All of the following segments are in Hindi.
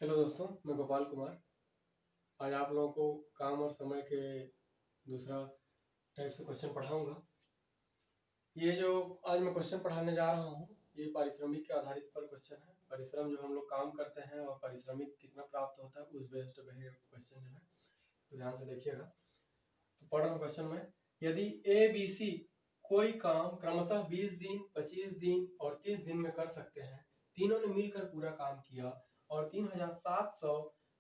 हेलो दोस्तों, मैं गोपाल कुमार। आज आप लोगों को काम और समय के दूसरा टाइप से क्वेश्चन पढ़ाऊंगा। ये जो आज मैं क्वेश्चन पढ़ाने जा रहा हूँ, ये पारिश्रमिक के आधारित पर क्वेश्चन है। परिश्रम जो हम लोग काम करते हैं और पारिश्रमिक कितना प्राप्त होता है, उस बेस्ड पे क्वेश्चन जो है, तो ध्यान से देखिएगा। तो पढ़ रहा हूँ क्वेश्चन में। यदि ए बी सी कोई काम क्रमशः 20 दिन, 25 दिन और 30 दिन में कर सकते हैं, तीनों ने मिलकर पूरा काम किया और 3700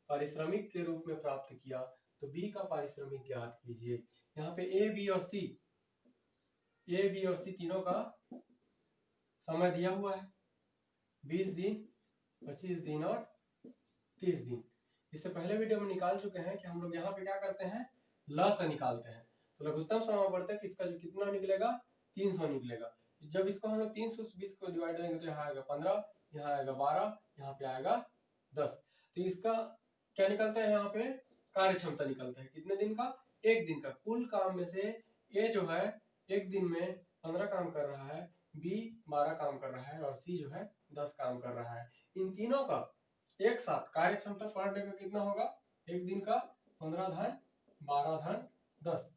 पारिश्रमिक के रूप में प्राप्त किया, तो बी का पारिश्रमिक ज्ञात कीजिए। यहाँ पे ए बी और सी तीनों का समय दिया हुआ है, 20 दिन, 25 दिन और 30 दिन। इससे पहले वीडियो में निकाल चुके हैं कि हम लोग यहाँ पे क्या करते हैं, ल से निकालते हैं। तो लघुत्तम समावर्तक इसका जो कितना निकलेगा, 300 निकलेगा। जब इसको हम लोग 300 से 20 को डिवाइड करेंगे तो यहाँ आएगा 15, यहाँ आएगा 12, यहाँ पे आएगा 10। तो इसका क्या निकलता है, यहाँ पे कार्य क्षमता निकलता है कितने दिन का, एक दिन का। कुल काम में से ए जो है एक दिन में 15 काम कर रहा है, बी 12 काम कर रहा है और सी जो है 10 काम कर रहा है। इन तीनों का एक साथ कार्य क्षमता पर डे का कितना होगा, एक दिन का 15 धन 12 धन 10।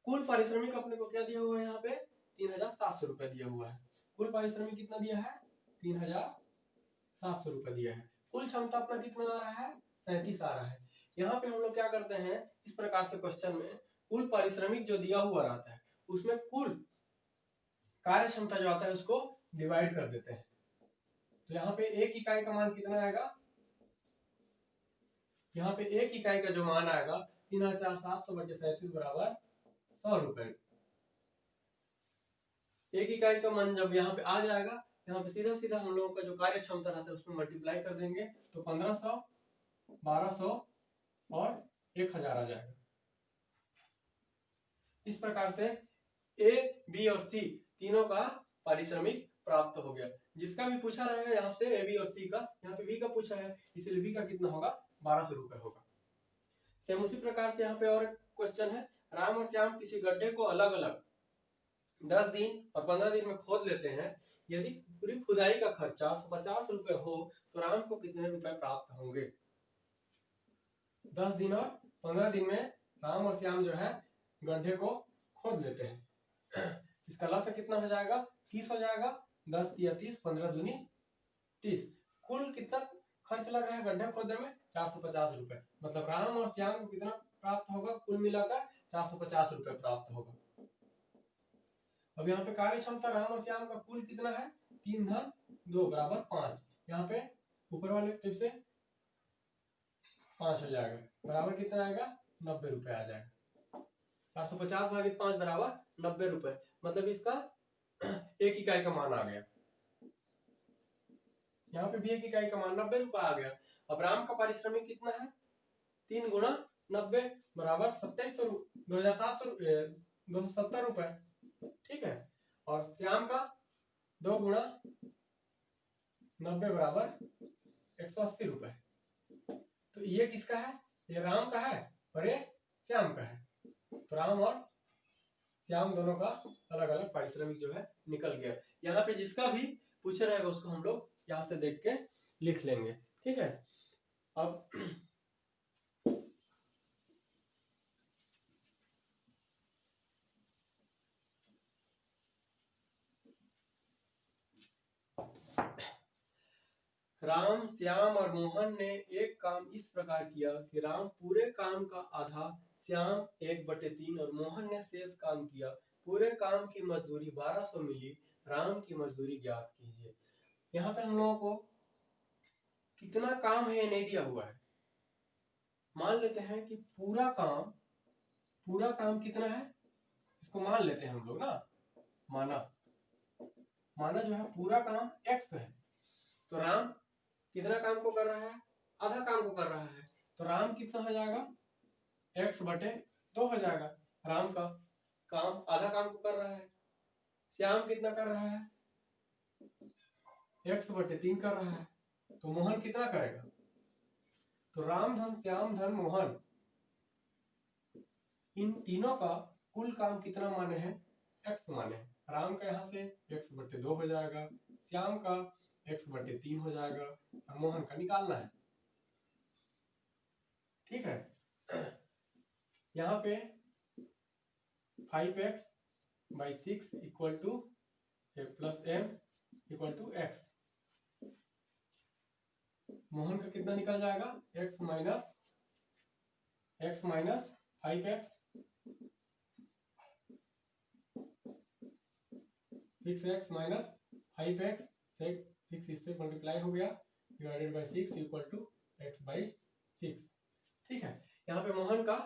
कुल पारिश्रमिक अपने को क्या दिया हुआ है, यहाँ पे 3700 रुपए दिया हुआ है। कुल पारिश्रमिक कितना दिया है, 3700 रुपए दिया है। कुल क्षमता अपना कितना आ रहा है, 37 आ रहा है। यहाँ पे हम लोग क्या करते हैं, इस प्रकार से क्वेश्चन में कुल पारिश्रमिक जो दिया हुआ रहता है उसमें कुल कार्य क्षमता जो आता है उसको डिवाइड कर देते हैं। तो यहाँ पे एक इकाई का मान कितना आएगा, यहाँ पे एक इकाई का जो मान आएगा 3700 बटे 37 बराबर 100 रुपए। एक इकाई का मान जब यहाँ पे आ जाएगा, यहाँ पे सीधा सीधा हम लोगों का जो कार्य क्षमता रहता है उसमें मल्टीप्लाई कर देंगे तो 1500, 1200 और 1000 आ जाएगा। इस प्रकार से ए बी और सी तीनों का पारिश्रमिक प्राप्त हो गया। जिसका भी पूछा रहेगा यहाँ से ए बी और सी का, यहाँ पे बी का पूछा है इसलिए बी का कितना होगा, 1200 रुपए होगा। सेम उसी प्रकार से यहाँ पे और क्वेश्चन है, राम और श्याम किसी गड्ढे को अलग अलग 10 दिन और 15 दिन में खोद लेते हैं। यदि पूरी खुदाई का खर्चा 150 रुपए हो तो राम को कितने रुपए प्राप्त होंगे। 10 दिन और 15 दिन में राम और श्याम जो है गड्ढे को खोद लेते हैं। इसका लक्ष्य कितना हो जाएगा, 30 हो जाएगा। 10 या 30, 15 दूनी 30। कुल कितना खर्च लग रहा है गड्ढा खोदने में, 450 रुपए। मतलब राम और श्याम को कितना प्राप्त होगा, कुल मिलाकर 450 रुपए प्राप्त होगा। अब यहाँ पे कार्य क्षमता राम और श्याम का कुल कितना है, 3 धन 2 बराबर 5। यहाँ पे ऊपर वाले टिप से 5 हो जाएगा, बराबर कितना आएगा, 90 रुपए आ जाएगा। 450 भागित 5 बराबर 90 रुपए। मतलब इसका एक इकाई का मान आ गया। यहाँ पे भी एक इकाई का मान 90 रुपए आ गया। अब राम का पारिश्रमिक कितना है, 3 गुना 90 बराबर 270 रुपए। ठीक है। और श्याम का 2 गुना 90 बराबर 180 रुपए। तो ये किसका है, ये राम का है और ये श्याम का है। तो राम और श्याम दोनों का अलग अलग पारिश्रमिक जो है निकल गया। यहाँ पे जिसका भी पूछे रहेगा उसको हम लोग यहाँ से देख के लिख लेंगे। ठीक है। अब राम, श्याम और मोहन ने एक काम इस प्रकार किया कि राम पूरे काम का आधा, श्याम 1/3 और मोहन ने शेष काम किया। पूरे काम की मजदूरी 1200 मिली। राम की मजदूरी ज्ञात कीजिए। यहाँ पे हम लोगों को कितना काम है ये नहीं दिया हुआ है। मान लेते हैं कि पूरा काम कितना है, इसको मान लेते हैं हम लोग ना, माना जो है पूरा काम x है। तो राम कितना काम को कर रहा है, आधा काम को कर रहा है। तो राम कितना हो जाएगा, x/2 हो जाएगा। राम का काम आधा काम को कर रहा है। श्याम कितना कर रहा है, x/3 कर रहा है। तो मोहन कितना करेगा, तो राम धन श्याम धन मोहन, इन तीनों का कुल काम कितना माने हैं, x माने हैं। राम का यहाँ से x/2 हो जाएगा, श्याम का x/3 हो जाएगा और मोहन का निकालना है। ठीक है, यहाँ पे 5x/6 equal to plus m equal to x। Mohan का कितना निकल जाएगा, x minus 5x, 6x minus 5x, 6 इससे मल्टीप्लाई हो गया divided by 6 equal to x/6। ठीक है, यहाँ पे मोहन का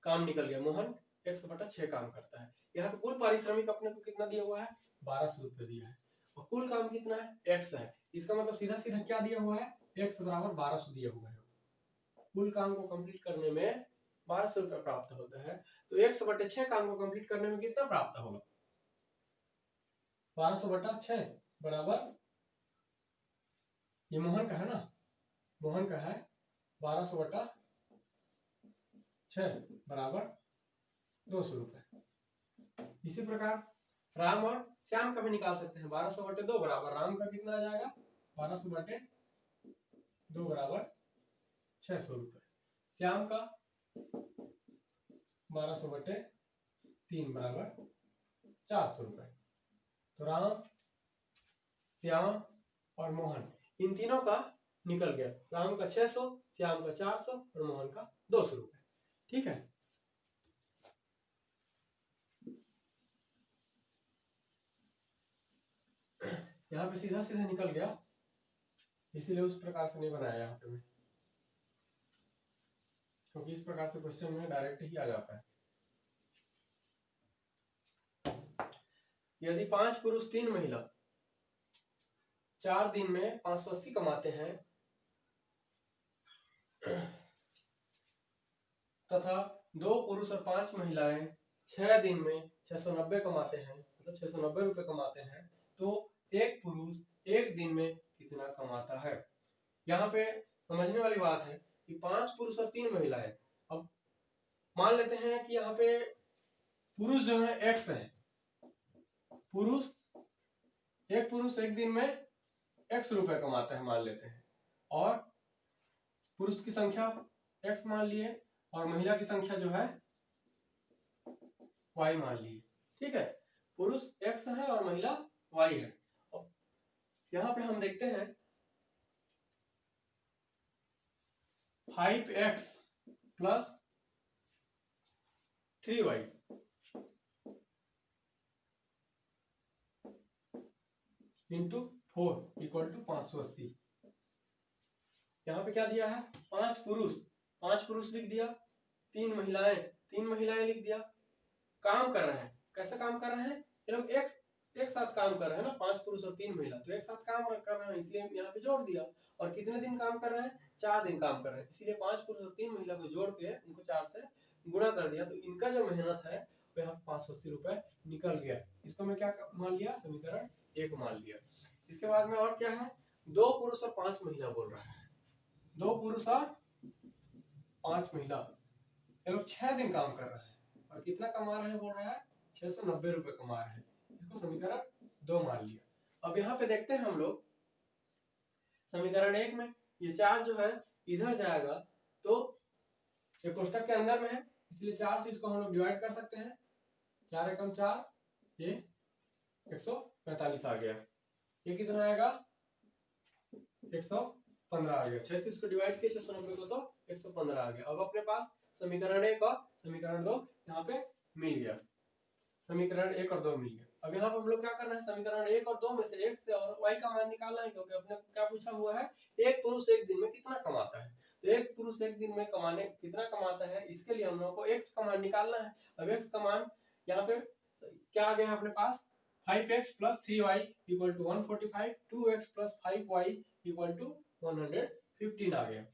काम निकल गया। मोहन 100/6 काम करता है। यहाँ पे कुल पारिश्रमिक अपने को कितना दिया हुआ है, 1200 रुपये दिया है और कुल काम कितना है, x है। इसका मतलब सीधा सीधा क्या दिया हुआ है, x बराबर 1200 दिया हुआ है। कुल काम को कंप्लीट करने में 1200 रुपये प्राप्त होता है, तो 100/6 काम को कंप्लीट करने में कितना प्राप्त होगा, 1200/6 बराबर, ये मोहन का है ना, मोहन का है 1200/6 बराबर 200 रुपए। इसी प्रकार राम और श्याम का भी निकाल सकते हैं। 1200/2 बराबर राम का कितना आ जाएगा, 1200/2 बराबर 600 रुपए। श्याम का 1200/3 बराबर 400 रुपए। तो राम, श्याम और मोहन इन तीनों का निकल गया। राम का 600, श्याम का 400 और मोहन का 200 रुपए। ठीक है, यहाँ पे सीधा सीधा निकल गया, इसीलिए उस प्रकार से नहीं बनाया यहाँ पे मैं, क्योंकि इस प्रकार से क्वेश्चन में डायरेक्ट ही आ जाता है। यदि 5 पुरुष 3 महिला 4 दिन में 580 कमाते हैं तथा 2 पुरुष और 5 महिलाएं 6 दिन में 690 कमाते हैं, मतलब 690 रुपए कमाते हैं, तो एक पुरुष एक दिन में कितना कमाता है। यहाँ पे समझने वाली बात है कि 5 पुरुष और 3 महिलाएं। अब मान लेते हैं कि यहाँ पे पुरुष जो है x है, एक पुरुष एक दिन में x रुपए कमाता है मान लेते हैं, और पुरुष की संख्या x मान लिए और महिला की संख्या जो है y मान लिए। ठीक है, पुरुष x है और महिला y है। अब यहाँ पे हम देखते हैं 5x plus 3y into 4 equal to 580। यहाँ पे क्या दिया है, 5 पुरुष लिख दिया, 3 महिलाएं लिख दिया। काम कर रहे हैं, कैसे काम कर रहे हैं, ये लोग एक साथ काम कर रहे हैं ना, 5 पुरुष और 3 महिला, तो एक साथ काम कर रहे हैं, इसलिए यहाँ पे जोड़ दिया। और कितने दिन काम कर रहे हैं, 4 दिन काम कर रहे हैं, इसीलिए 5 पुरुष और 3 महिला को जोड़ के उनको 4 से गुणा कर दिया, तो इनका जो मेहनत है वो यहाँ 580 रुपए निकल गया। इसको मैं क्या मान लिया, समीकरण 1 मान लिया। इसके बाद में और क्या है, 2 पुरुष और 5 महिला बोल रहा है, 2 पुरुष और 5 महिला, ये लोग 6 दिन काम कर रहे हैं और कितना कमा रहे हैं बोल रहा है, 690 रुपए कमा रहे हैं। इसको समीकरण 2 मान लिया। अब यहाँ पे देखते हैं हम लोग समीकरण 1 में ये 4 जो है इधर जाएगा, तो ये कोष्टक के अंदर में है, इसलिए 4 से इसको हम लोग डिवाइड कर सकते हैं। 4 एकम 4, ये 145 आ गया। ये कितना आएगा, 115 आ गया। 6 से इसको डिवाइड किया 690 को, तो 115 आ गया। अब अपने पास समीकरण 1 और समीकरण 2 यहाँ पे मिल गया, समीकरण 1 और 2 मिल गया। अब यहाँ पे हम लोग क्या करना है, समीकरण 1 और 2 में से x से और y का मान निकालना है, क्योंकि अपने को क्या पूछा हुआ है, एक पुरुष एक दिन में कितना कमाता है। तो एक पुरुष एक दिन में कितना कमाता है, इसके लिए हम लोग को x का मान निकालना है। अब x का मान यहाँ पे क्या आ गया अपने पास, 5x plus 3y equal to 145, 2x plus 5y equal to 115 आ गया।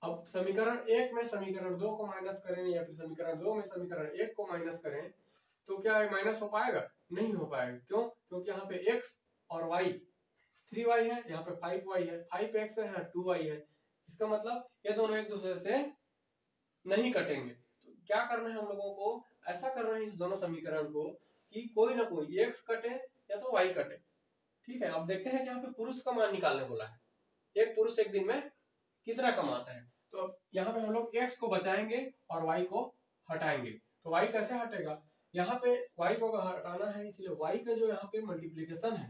अब समीकरण 1 में समीकरण 2 को माइनस करें या फिर समीकरण 2 में समीकरण 1 को माइनस करें, तो क्या माइनस हो पाएगा, नहीं हो पाएगा। क्यों, क्योंकि यहाँ पे x और y 3y है, यहाँ पे 5y है, 5x है, यहाँ 2y है। इसका मतलब ये दोनों एक दूसरे से नहीं कटेंगे। तो क्या करना है हम लोगों को, ऐसा करना है इस दोनों समीकरण को कि कोई ना कोई x कटे या तो y कटे। ठीक है। अब देखते हैं कि यहाँ पे पुरुष का मान निकालने बोला है, एक पुरुष एक दिन में कितना कमाता है। तो अब यहाँ पे हम लोग x को बचाएंगे और y को हटाएंगे। तो y कैसे हटेगा, यहाँ पे y को हटाना है, इसलिए y का जो यहाँ पे मल्टीप्लीकेशन है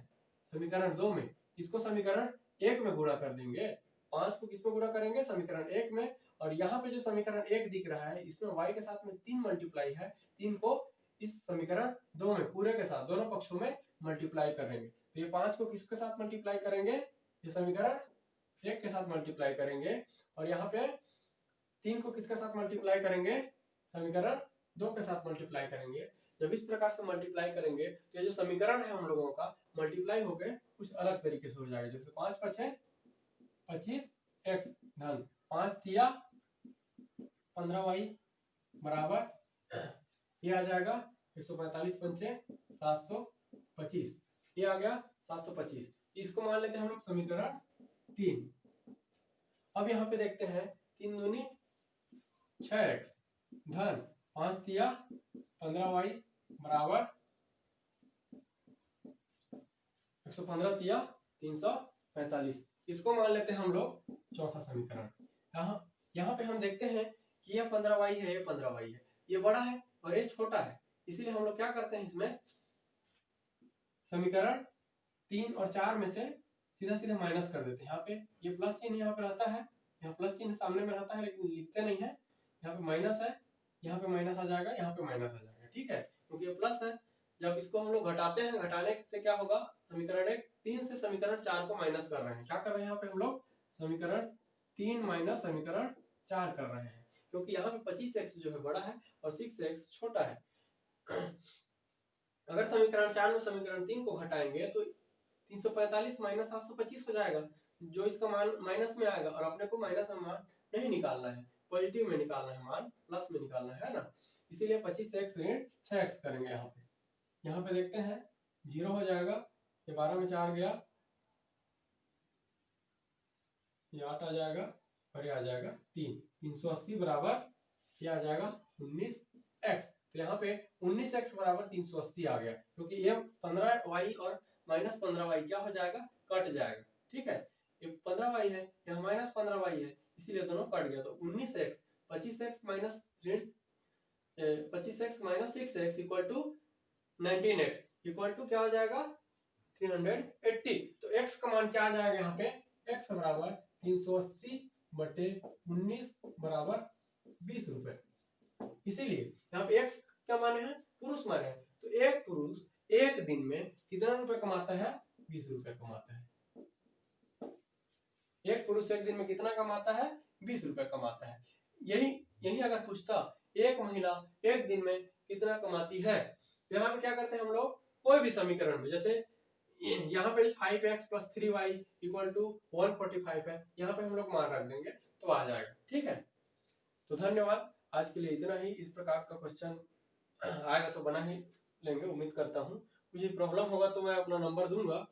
समीकरण 2 में, इसको समीकरण 1 में गुणा कर देंगे। 5 को किसमें गुणा करेंगे, समीकरण 1 में। और यहाँ पे जो समीकरण 1 दिख रहा है इसमें y के साथ में 3 मल्टीप्लाई है, 3 को इस समीकरण 2 में पूरे के साथ दोनों पक्षों में मल्टीप्लाई करेंगे। तो ये 5 को किसके साथ मल्टीप्लाई करेंगे, ये समीकरण 1 के साथ मल्टीप्लाई करेंगे। और यहाँ पे 3 को किसके साथ मल्टीप्लाई करेंगे, समीकरण 2 के साथ मल्टीप्लाई करेंगे। जब इस प्रकार से मल्टीप्लाई करेंगे तो ये जो समीकरण है हम लोगों का मल्टीप्लाई होकर कुछ अलग तरीके से हो जाएगा। जैसे 5 5 है 25 x धन 5 तिया 15y बराबर ये आ जाएगा 145 पंचे 725, ये आ गया 725। इसको मान लेते हैं हम लोग समीकरण 3। अब यहाँ पे देखते हैं 3 दूनी 6x धन 5 तिया 15y बराबर 115 तिया 345, इसको मान लेते हैं हम लोग चौथा समीकरण। यहाँ पे हम देखते हैं कि यह 15y है, ये 15y है, ये बड़ा है और ये छोटा है, इसीलिए हम लोग क्या करते हैं, इसमें समीकरण 3 और 4 में से सीधा सीधा माइनस कर देते हैं। यहाँ पे ये प्लस चिन्ह यहाँ पे रहता है, यहाँ प्लस चिन्ह सामने में रहता है लेकिन लिखते नहीं है। यहाँ पे माइनस है, यहाँ पे माइनस आ जाएगा, यहाँ पे माइनस आ जाएगा, ठीक है, क्योंकि ये प्लस है। जब इसको हम लोग घटाते हैं, घटाने से क्या होगा, समीकरण 3 से समीकरण 4 को माइनस कर रहे हैं। क्या कर रहे हैं यहाँ पे हम लोग, समीकरण 3 माइनस समीकरण 4 कर रहे हैं, क्योंकि यहाँ पे 25x जो है बड़ा है और 6x छोटा है। अगर समीकरण 4 में समीकरण 3 को घटाएंगे तो 345 माइनस 725 हो जाएगा, जो इसका मान माइनस में आएगा और अपने को माइनस में मान नहीं निकालना है, पॉजिटिव में निकालना है, मान प्लस में निकालना है ना। इसीलिए 25x ऋण 6x करेंगे। यहाँ पे देखते हैं 0 हो जाएगा, ये 12 में 4 गया, ये 8 आ जाएगा और ये आ जाएगा 3, 380 बराबर ये आ जाएगा 19x। तो यहाँ पे 19x बराबर 380 आ गया, क्योंकि ये 15y और माइनस 15y क्या हो जाएगा, कट जाएगा, ठीक है। ये 15y है, यहाँ माइनस 15y है, इसीलिए दोनों कट गया। तो 19x 25x minus 6x equal to 19x equal to क्या हो जाएगा 380। तो x का मान क्या आ जाएगा, यहाँ पे x बराबर 380 बटे 19 बराबर 20 रुपए। इसीलिए यहाँ पे x क्या माने हैं, पुरुष माने हैं। तो एक पुरुष एक दिन में कितना रुपए कमाता है, 20 रुपए कमाता है। एक पुरुष एक दिन में कितना कमाता है, 20 रुपए कमाता है। यही अगर पूछता एक महिला एक दिन में कितना कमाती है, तो यहाँ पे क्या करते हैं हम लोग, कोई भी समीकरण में, जैसे यहाँ पे 5x + 3y = 145 है, यहाँ पे हम लोग मान रख देंगे तो आ जाएगा, ठीक है। तो धन्यवाद, आज के लिए इतना ही। इस प्रकार का क्वेश्चन आएगा तो बना ही लेंगे, उम्मीद करता हूँ। मुझे प्रॉब्लम होगा तो मैं अपना नंबर दूंगा,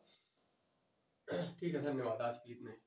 ठीक है। धन्यवाद, आज के लिए इतना ही।